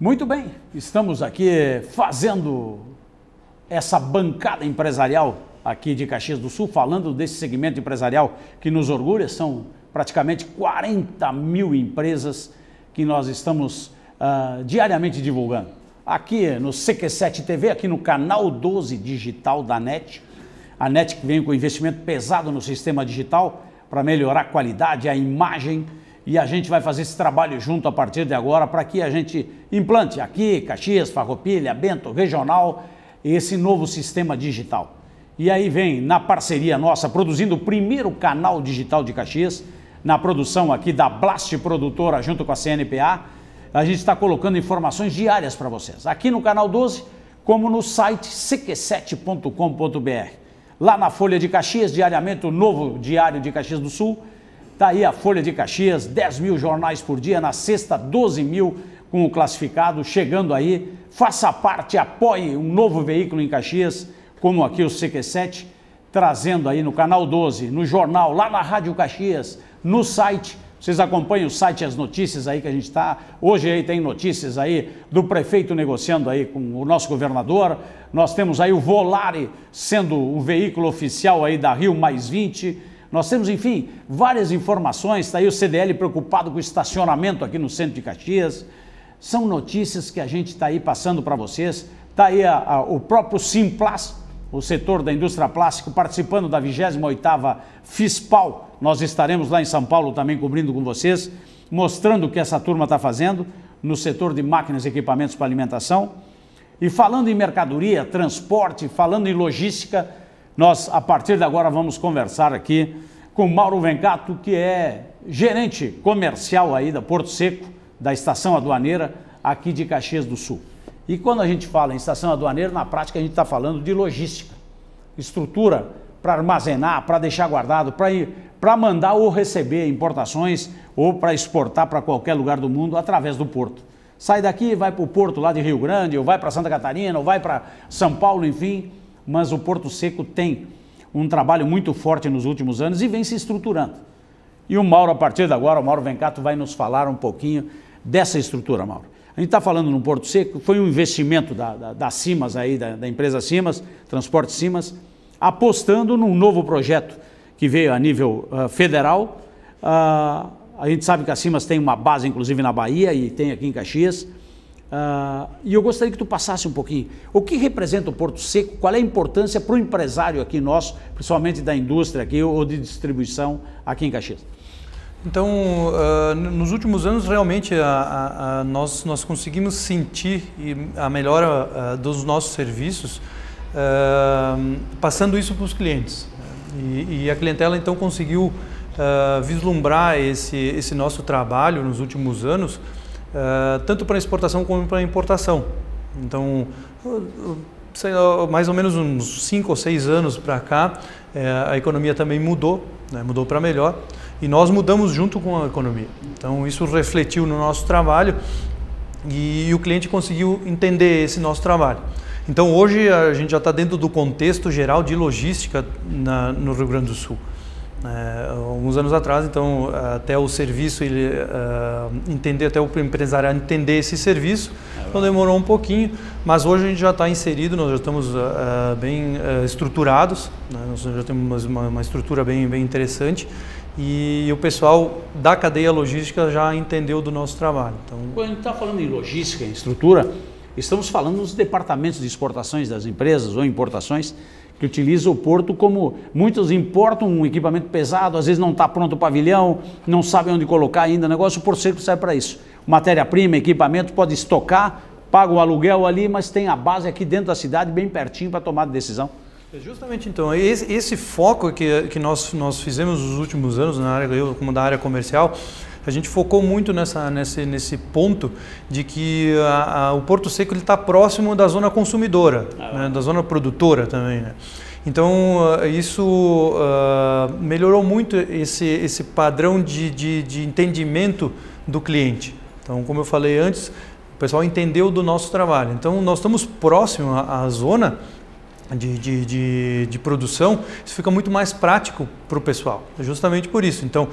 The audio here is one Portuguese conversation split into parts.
Muito bem, estamos aqui fazendo essa bancada empresarial aqui de Caxias do Sul, falando desse segmento empresarial que nos orgulha. São praticamente 40 mil empresas que nós estamos diariamente divulgando. Aqui no CQ7 TV, aqui no canal 12 digital da NET, a NET que vem com investimento pesado no sistema digital para melhorar a qualidade, a imagem, e a gente vai fazer esse trabalho junto a partir de agora para que a gente implante aqui, Caxias, Farroupilha, Bento, Regional, esse novo sistema digital. E aí vem na parceria nossa, produzindo o primeiro canal digital de Caxias, na produção aqui da Blast Produtora junto com a CNPA, a gente está colocando informações diárias para vocês, aqui no canal 12, como no site cq7.com.br. Lá na Folha de Caxias, diariamente, o novo Diário de Caxias do Sul. Está aí a Folha de Caxias, 10 mil jornais por dia, na sexta 12 mil com o classificado, chegando aí. Faça parte, apoie um novo veículo em Caxias, como aqui o CQ7, trazendo aí no canal 12, no jornal, lá na Rádio Caxias, no site. Vocês acompanham o site, as notícias aí que a gente está. Hoje aí tem notícias aí do prefeito negociando aí com o nosso governador. Nós temos aí o Volare sendo o veículo oficial aí da Rio Mais 20. Nós temos, enfim, várias informações. Está aí o CDL preocupado com o estacionamento aqui no centro de Caxias. São notícias que a gente está aí passando para vocês. Está aí o próprio Simplas, o setor da indústria plástica, participando da 28ª FISPAL. Nós estaremos lá em São Paulo também cobrindo com vocês, mostrando o que essa turma está fazendo no setor de máquinas e equipamentos para alimentação. E falando em mercadoria, transporte, falando em logística, nós, a partir de agora, vamos conversar aqui com o Mauro Vencato, que é gerente comercial aí da Porto Seco, da Estação Aduaneira, aqui de Caxias do Sul. E quando a gente fala em Estação Aduaneira, na prática a gente está falando de logística, estrutura para armazenar, para deixar guardado, para mandar ou receber importações ou para exportar para qualquer lugar do mundo através do porto. Sai daqui, vai para o porto lá de Rio Grande, ou vai para Santa Catarina, ou vai para São Paulo, enfim. Mas o Porto Seco tem um trabalho muito forte nos últimos anos e vem se estruturando. E o Mauro, a partir de agora, o Mauro Vencato vai nos falar um pouquinho dessa estrutura, Mauro. A gente está falando no Porto Seco, foi um investimento da Simas, aí, da empresa Simas, Transporte Simas, apostando num novo projeto que veio a nível federal. A gente sabe que a Simas tem uma base, inclusive, na Bahia e tem aqui em Caxias. E eu gostaria que tu passasse um pouquinho. O que representa o Porto Seco? Qual é a importância para o empresário aqui nosso, principalmente da indústria aqui ou de distribuição aqui em Caxias? Então, nos últimos anos, realmente, nós conseguimos sentir a melhora dos nossos serviços, passando isso para os clientes. E a clientela, então, conseguiu vislumbrar esse nosso trabalho nos últimos anos, tanto para exportação como para importação. Então, mais ou menos uns 5 ou 6 anos para cá, a economia também mudou, né? Mudou para melhor, e nós mudamos junto com a economia. Então, isso refletiu no nosso trabalho e o cliente conseguiu entender esse nosso trabalho. Então, hoje a gente já está dentro do contexto geral de logística no Rio Grande do Sul. Alguns anos atrás, então, até o serviço, até o empresariado entender esse serviço, então demorou um pouquinho, mas hoje a gente já está inserido, nós já estamos bem estruturados, né? Nós já temos uma estrutura bem interessante e o pessoal da cadeia logística já entendeu do nosso trabalho. Então, quando a gente está falando em logística, em estrutura, estamos falando nos departamentos de exportações das empresas ou importações, que utiliza o porto como muitos importam um equipamento pesado, às vezes não está pronto o pavilhão, não sabem onde colocar ainda o negócio, o Porto Seco serve para isso. Matéria-prima, equipamento, pode estocar, paga o aluguel ali, mas tem a base aqui dentro da cidade, bem pertinho para tomar decisão. Justamente, então, esse foco que nós fizemos nos últimos anos na área, como da área comercial, a gente focou muito nesse ponto de que o Porto Seco está próximo da zona consumidora, né, da zona produtora também, né? Então, isso melhorou muito esse padrão de entendimento do cliente. Então, como eu falei antes, o pessoal entendeu do nosso trabalho. Então, nós estamos próximos à zona de produção, isso fica muito mais prático para o pessoal, justamente por isso. Então,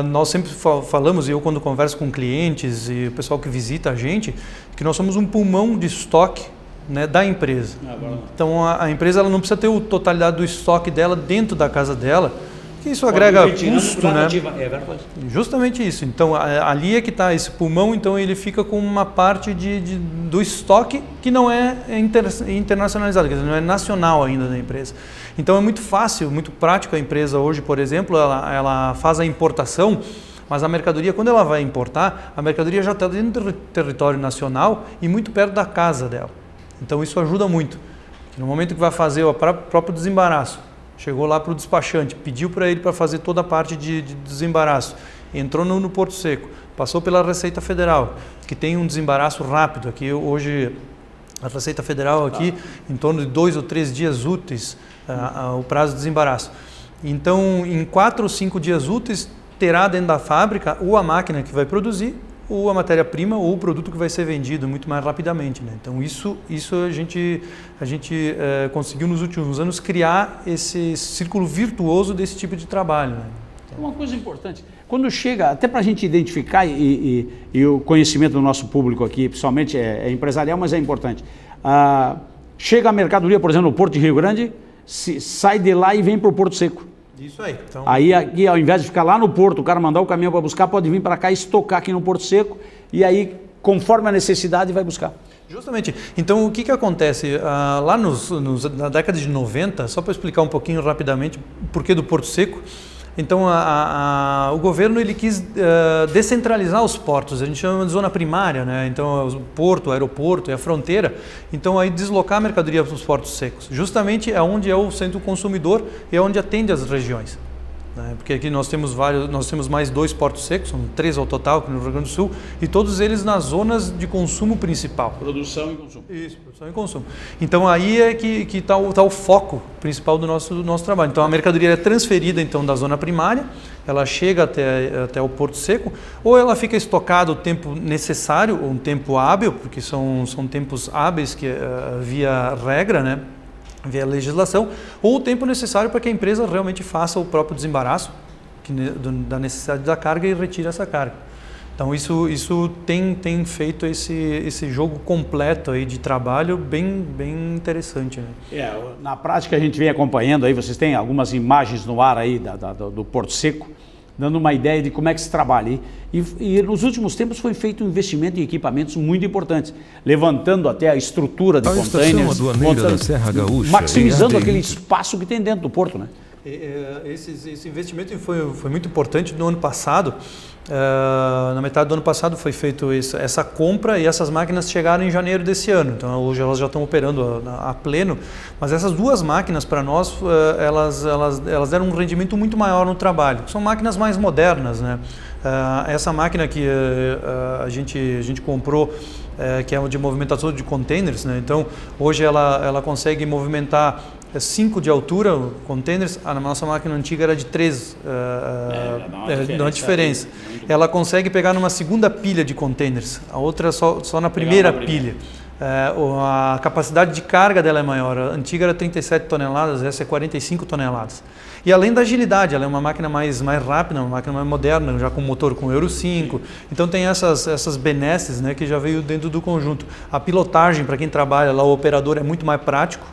nós sempre falamos, e eu quando converso com clientes e o pessoal que visita a gente, que nós somos um pulmão de estoque, né, da empresa. Então, a empresa ela não precisa ter a totalidade do estoque dela dentro da casa dela, que isso agrega custo, né? É verdade. Justamente isso. Então, ali é que está esse pulmão, então ele fica com uma parte do estoque que não é internacionalizado, quer dizer, não é nacional ainda da empresa. Então, é muito fácil, muito prático a empresa hoje, por exemplo, ela faz a importação, mas a mercadoria, quando ela vai importar, a mercadoria já está dentro do território nacional e muito perto da casa dela. Então, isso ajuda muito. No momento que vai fazer o próprio desembaraço, chegou lá para o despachante, pediu para ele para fazer toda a parte de desembaraço, entrou no Porto Seco, passou pela Receita Federal, que tem um desembaraço rápido. Aqui hoje a Receita Federal aqui em torno de 2 ou 3 dias úteis o prazo de desembaraço. Então, em 4 ou 5 dias úteis terá dentro da fábrica ou a máquina que vai produzir, ou a matéria-prima, ou o produto que vai ser vendido muito mais rapidamente, né? Então isso a gente conseguiu nos últimos anos criar esse círculo virtuoso desse tipo de trabalho, né? Então, uma coisa importante, quando chega, até para a gente identificar e o conhecimento do nosso público aqui, principalmente é empresarial, mas é importante. Chega a mercadoria, por exemplo, no Porto de Rio Grande, sai de lá e vem para o Porto Seco. Isso aí. Então, aí aqui, ao invés de ficar lá no porto, o cara mandar o caminhão para buscar, pode vir para cá e estocar aqui no Porto Seco e aí, conforme a necessidade, vai buscar. Justamente. Então, o que acontece? Lá na década de 90, só para explicar um pouquinho rapidamente o porquê do Porto Seco, então o governo ele quis descentralizar os portos, a gente chama de zona primária, né? Então o porto, o aeroporto e a fronteira, então aí deslocar a mercadoria para os portos secos, justamente é onde é o centro consumidor e é onde atende as regiões. Porque aqui nós temos mais 2 portos secos, são 3 ao total aqui no Rio Grande do Sul, e todos eles nas zonas de consumo principal. Produção e consumo. Isso, produção e consumo. Então aí é que está o foco principal do nosso trabalho. Então a mercadoria é transferida então da zona primária, ela chega até o Porto Seco, ou ela fica estocada o tempo necessário, ou um tempo hábil, porque são tempos hábeis que via regra, né? Via legislação, ou o tempo necessário para que a empresa realmente faça o próprio desembaraço da necessidade da carga e retire essa carga. Então isso tem feito esse jogo completo aí de trabalho bem interessante, né? Na prática a gente vem acompanhando aí, vocês têm algumas imagens no ar aí do Porto Seco, dando uma ideia de como é que se trabalha. E nos últimos tempos foi feito um investimento em equipamentos muito importantes, levantando até a estrutura de containers, da Serra Gaúcha, maximizando aquele espaço que tem dentro do porto, né? Esse investimento foi muito importante no ano passado. Na metade do ano passado foi feita essa compra e essas máquinas chegaram em janeiro desse ano. Então hoje elas já estão operando a pleno, mas essas 2 máquinas para nós elas deram um rendimento muito maior no trabalho. São máquinas mais modernas, né? Essa máquina que a gente comprou, que é de movimentação de containers, né? Então hoje ela consegue movimentar 5 de altura, containers. A nossa máquina antiga era de 3, dá uma diferença. Ela consegue pegar numa segunda pilha de containers, a outra só na primeira pilha. A capacidade de carga dela é maior, a antiga era 37 toneladas, essa é 45 toneladas. E além da agilidade, ela é uma máquina mais rápida, uma máquina mais moderna, já com motor com Euro 5. Então tem essas benesses, né, que já veio dentro do conjunto. A pilotagem, para quem trabalha lá, o operador é muito mais prático.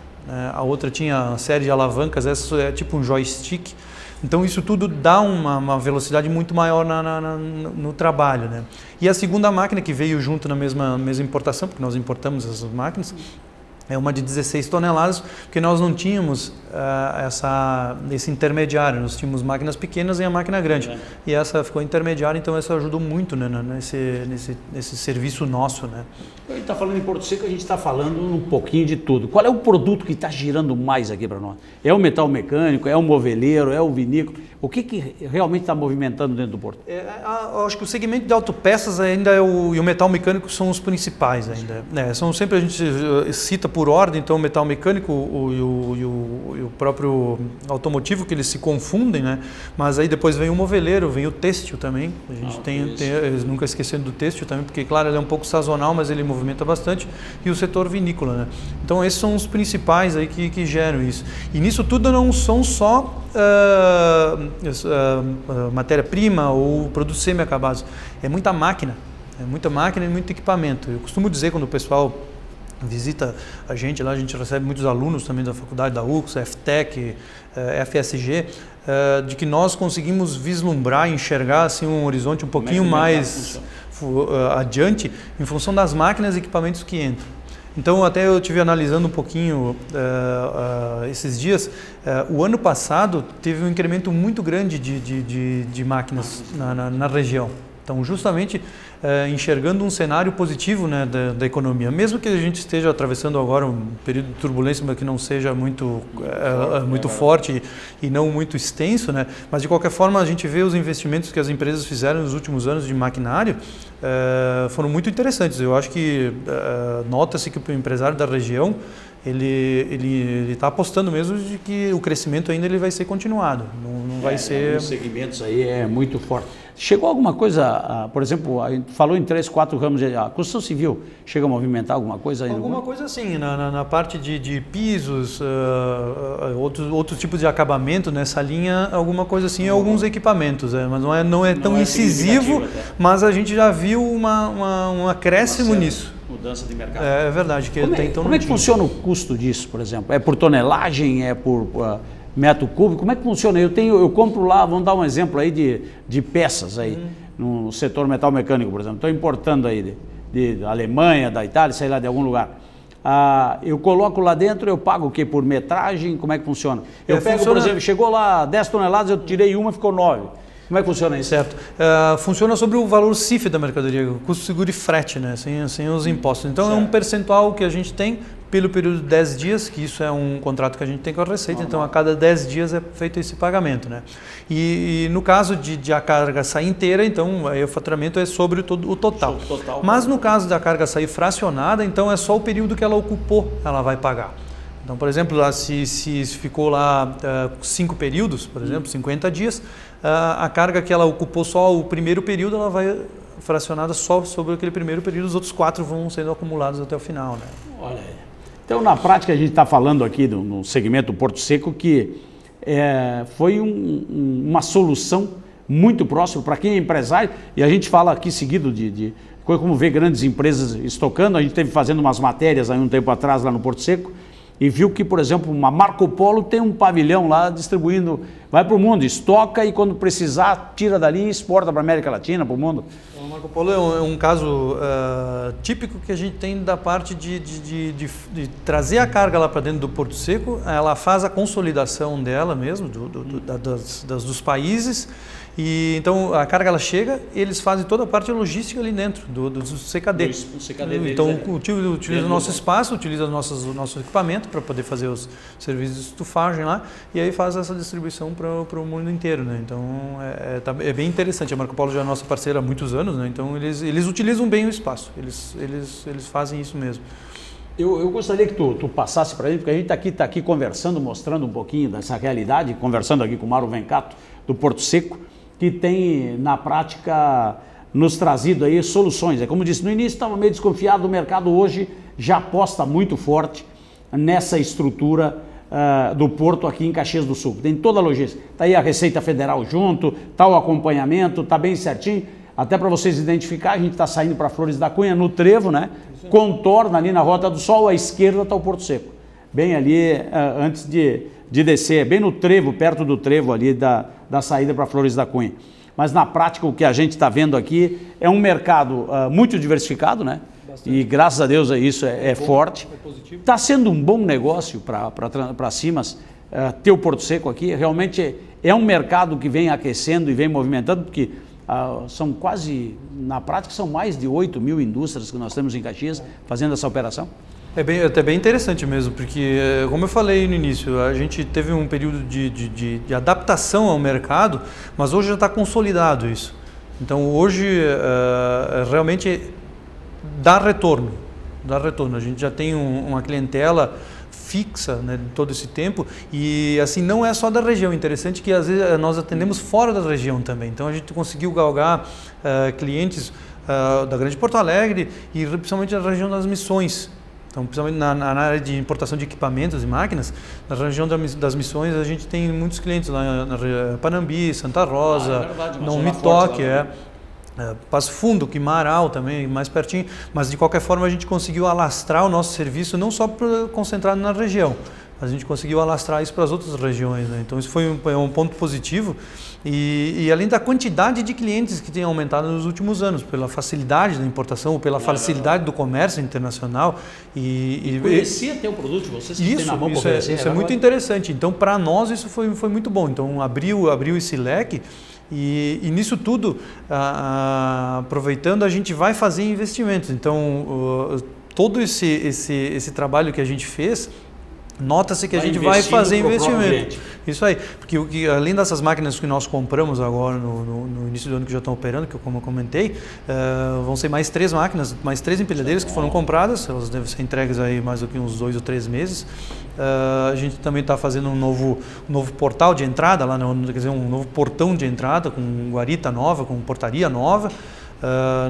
A outra tinha uma série de alavancas, essa é tipo um joystick. Então isso tudo dá uma velocidade muito maior no trabalho, né? E a segunda máquina que veio junto na mesma importação, porque nós importamos essas máquinas, é uma de 16 toneladas, porque nós não tínhamos esse intermediário, nós tínhamos máquinas pequenas e a máquina grande. E essa ficou intermediária, então essa ajudou muito, né, nesse serviço nosso, né? A gente está falando em Porto Seco, a gente está falando um pouquinho de tudo. Qual é o produto que está girando mais aqui para nós? É o metal mecânico, é o moveleiro, é o vinícola? O que realmente está movimentando dentro do porto? Eu acho que o segmento de autopeças ainda e o metal mecânico são os principais ainda. São sempre, a gente cita por ordem, então o metal mecânico e o próprio automotivo, que eles se confundem, né? Mas aí depois vem o moveleiro, vem o têxtil também. A gente nunca esquecendo do têxtil também, porque claro, ele é um pouco sazonal, mas ele movimenta bastante, e o setor vinícola, né? Então esses são os principais aí que geram isso. E nisso tudo não são só matéria-prima ou produtos semi-acabados, é muita máquina e muito equipamento. Eu costumo dizer, quando o pessoal visita a gente lá, a gente recebe muitos alunos também da faculdade da UX, FTech, FSG, de que nós conseguimos vislumbrar, enxergar assim, um horizonte um pouquinho mais adiante em função das máquinas e equipamentos que entram. Então, até eu estive analisando um pouquinho esses dias, o ano passado teve um incremento muito grande de máquinas na região. Então, justamente enxergando um cenário positivo, né, da economia. Mesmo que a gente esteja atravessando agora um período de turbulência, mas que não seja muito forte e não muito extenso, né, mas de qualquer forma a gente vê os investimentos que as empresas fizeram nos últimos anos de maquinário foram muito interessantes. Eu acho que nota-se que o empresário da região ele está apostando mesmo de que o crescimento ainda ele vai ser continuado, não vai ser... Os segmentos aí é muito forte. Chegou alguma coisa, por exemplo, a gente falou em 3, 4 ramos, a construção civil chega a movimentar alguma coisa? Alguma coisa assim, na parte de pisos, outros tipos de acabamento nessa linha, alguma coisa assim, alguns equipamentos, mas não é tão incisivo, mas a gente já viu um acréscimo nisso. Mudança de mercado. É verdade. Como é que funciona o custo disso, por exemplo? É por tonelagem, é por metro cúbico? Como é que funciona? Eu compro lá, vamos dar um exemplo aí de peças aí, no setor metal mecânico, por exemplo. Estou importando aí da Alemanha, da Itália, sei lá, de algum lugar. Eu coloco lá dentro, eu pago o quê? Por metragem? Como é que funciona? Eu pego, por exemplo, chegou lá 10 toneladas, eu tirei uma, ficou 9. Como é que funciona isso? Certo. Funciona sobre o valor CIF da mercadoria, o custo seguro e frete, né? sem os impostos. Então é um percentual que a gente tem pelo período de 10 dias, que isso é um contrato que a gente tem com a Receita, então a cada 10 dias é feito esse pagamento, né? E no caso de a carga sair inteira, então aí o faturamento é sobre o total. Mas no caso da carga sair fracionada, então é só o período que ela ocupou, ela vai pagar. Então, por exemplo, se ficou lá 5 períodos, por exemplo, 50 dias, a carga que ela ocupou só o primeiro período, ela vai fracionada só sobre aquele primeiro período, os outros 4 vão sendo acumulados até o final, né? Olha aí. Então, na prática, a gente está falando aqui no segmento do Porto Seco que foi uma solução muito próxima para quem é empresário, e a gente fala aqui seguido de como ver grandes empresas estocando. A gente esteve fazendo umas matérias aí um tempo atrás lá no Porto Seco, e viu que, por exemplo, uma Marco Polo tem um pavilhão lá distribuindo, vai para o mundo, estoca e quando precisar tira dali e exporta para a América Latina, para o mundo. O Marco Polo é um caso típico que a gente tem da parte de trazer a carga lá para dentro do Porto Seco. Ela faz a consolidação dela mesmo, dos países. E então a carga ela chega e eles fazem toda a parte logística ali dentro do CKD. O CKD então utiliza o nosso espaço, utiliza o nosso equipamento para poder fazer os serviços de estufagem lá e aí faz essa distribuição para o mundo inteiro, né? Então é bem interessante. A Marco Polo já é nossa parceira há muitos anos, né? Então eles utilizam bem o espaço, eles fazem isso mesmo. Eu gostaria que tu passasse para a gente, porque a gente está aqui conversando, mostrando um pouquinho dessa realidade, conversando aqui com o Mauro Vencato, do Porto Seco, que tem, na prática, nos trazido aí soluções. Como disse, no início estava meio desconfiado, o mercado hoje já aposta muito forte nessa estrutura do porto aqui em Caxias do Sul. Tem toda a logística. Está aí a Receita Federal junto, está o acompanhamento, está bem certinho. Até para vocês identificar, a gente está saindo para Flores da Cunha, no trevo, né? Contorna ali na Rota do Sol, à esquerda está o Porto Seco. Bem ali, antes de descer, bem no trevo, perto do trevo ali da saída para Flores da Cunha. Mas na prática o que a gente está vendo aqui é um mercado muito diversificado, né? Bastante. E graças a Deus isso é forte. Está sendo um bom negócio para Simas ter o Porto Seco aqui. Realmente é um mercado que vem aquecendo e vem movimentando, porque são quase, na prática, são mais de 8 mil indústrias que nós temos em Caxias fazendo essa operação. É até bem interessante mesmo, porque, como eu falei no início, a gente teve um período de adaptação ao mercado, mas hoje já está consolidado isso. Então, hoje, realmente dá retorno. dá retorno. A gente já tem uma clientela fixa, né, todo esse tempo, e assim não é só da região. Interessante que às vezes nós atendemos fora da região também. Então a gente conseguiu galgar clientes da Grande Porto Alegre e principalmente da região das Missões. Então, principalmente na área de importação de equipamentos e máquinas, na região das Missões a gente tem muitos clientes lá na Panambi, Santa Rosa, Mitoque, Passo Fundo, Quimaral também, mais pertinho, mas de qualquer forma a gente conseguiu alastrar o nosso serviço não só concentrado na região, mas a gente conseguiu alastrar isso para as outras regiões, né? Então isso foi um ponto positivo e além da quantidade de clientes que tem aumentado nos últimos anos, pela facilidade da importação, pela facilidade do comércio internacional e conhecia teu produto, vocês que têm na mão para conhecer. Isso é muito interessante, então para nós isso foi muito bom, então abriu esse leque. E nisso tudo, aproveitando, a gente vai fazer investimentos. Então, todo esse trabalho que a gente fez, nota-se que a gente vai fazer investimento. Isso aí, porque além dessas máquinas que nós compramos agora no início do ano que já estão operando, que como eu comentei, vão ser mais 3 máquinas, mais 3 empilhadeiras que foram compradas, elas devem ser entregues aí mais do que uns 2 ou 3 meses. A gente também está fazendo um novo portal de entrada, lá, quer dizer, um novo portão de entrada com guarita nova, com portaria nova.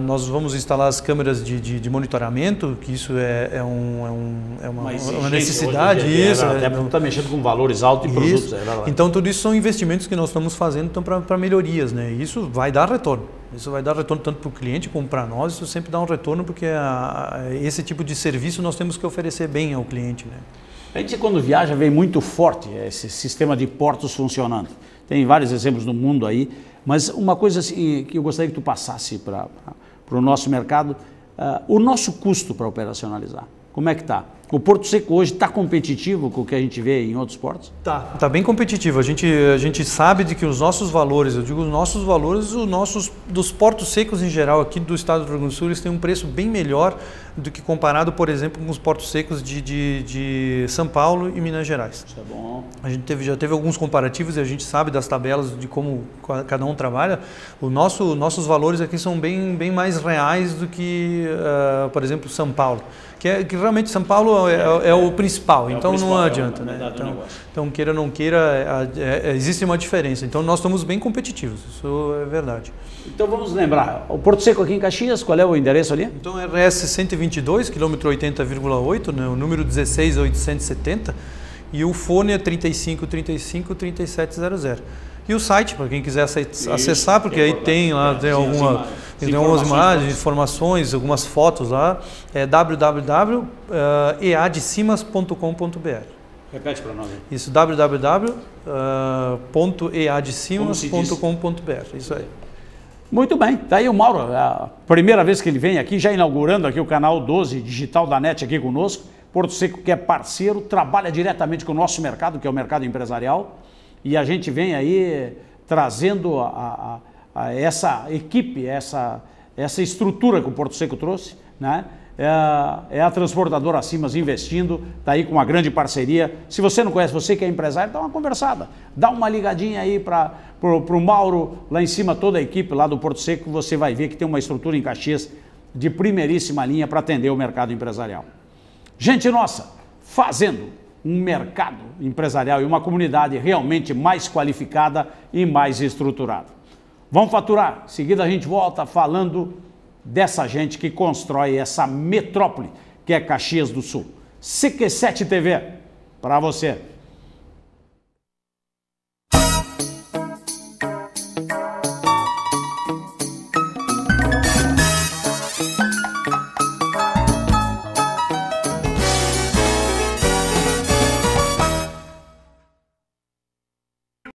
Nós vamos instalar as câmeras de monitoramento, que isso é uma necessidade. Isso, está mexendo com valores altos de produtos. Então, tudo isso são investimentos que nós estamos fazendo então, para melhorias, né? E isso vai dar retorno. Isso vai dar retorno tanto para o cliente como para nós. Isso sempre dá um retorno, porque esse tipo de serviço nós temos que oferecer bem ao cliente, né? A gente, quando viaja, vê muito forte esse sistema de portos funcionando. Tem vários exemplos no mundo aí, mas uma coisa assim, que eu gostaria que tu passasse para o nosso mercado, o nosso custo para operacionalizar. Como é que está? O Porto Seco hoje está competitivo com o que a gente vê em outros portos? Tá bem competitivo. A gente sabe de que os nossos valores, eu digo os nossos valores, dos portos secos em geral aqui do estado do Rio Grande do Sul, eles têm um preço bem melhor do que comparado, por exemplo, com os portos secos de São Paulo e Minas Gerais. Isso é bom. A gente já teve alguns comparativos e a gente sabe das tabelas de como cada um trabalha. Nossos valores aqui são bem mais reais do que, por exemplo, São Paulo. Que realmente São Paulo é o principal, então não adianta, né? Então, queira ou não queira, existe uma diferença. Então, nós estamos bem competitivos, isso é verdade. Então, vamos lembrar, o Porto Seco aqui em Caxias, qual é o endereço ali? Então, RS 122, quilômetro 80,8, né? O número 16870, e o fone é 3535-3700. E o site, para quem quiser acessar, porque aí tem lá, tem algumas imagens, informações, algumas fotos lá, é www.eadcimas.com.br. Repete para nós. Isso, www.eadcimas.com.br. Isso aí. Muito bem, tá aí o Mauro, a primeira vez que ele vem aqui, já inaugurando aqui o canal 12 digital da NET aqui conosco. Porto Seco, que é parceiro, trabalha diretamente com o nosso mercado, que é o mercado empresarial, e a gente vem aí trazendo essa equipe, essa estrutura que o Porto Seco trouxe, né? É a transportadora Cimas investindo, está aí com uma grande parceria. Se você não conhece, você que é empresário, dá uma conversada, dá uma ligadinha aí para o Mauro, lá em cima, toda a equipe lá do Porto Seco, você vai ver que tem uma estrutura em Caxias de primeiríssima linha para atender o mercado empresarial. Gente nossa, fazendo um mercado empresarial e uma comunidade realmente mais qualificada e mais estruturada. Vamos faturar, em seguida a gente volta falando dessa gente que constrói essa metrópole que é Caxias do Sul. CQ7 TV, para você.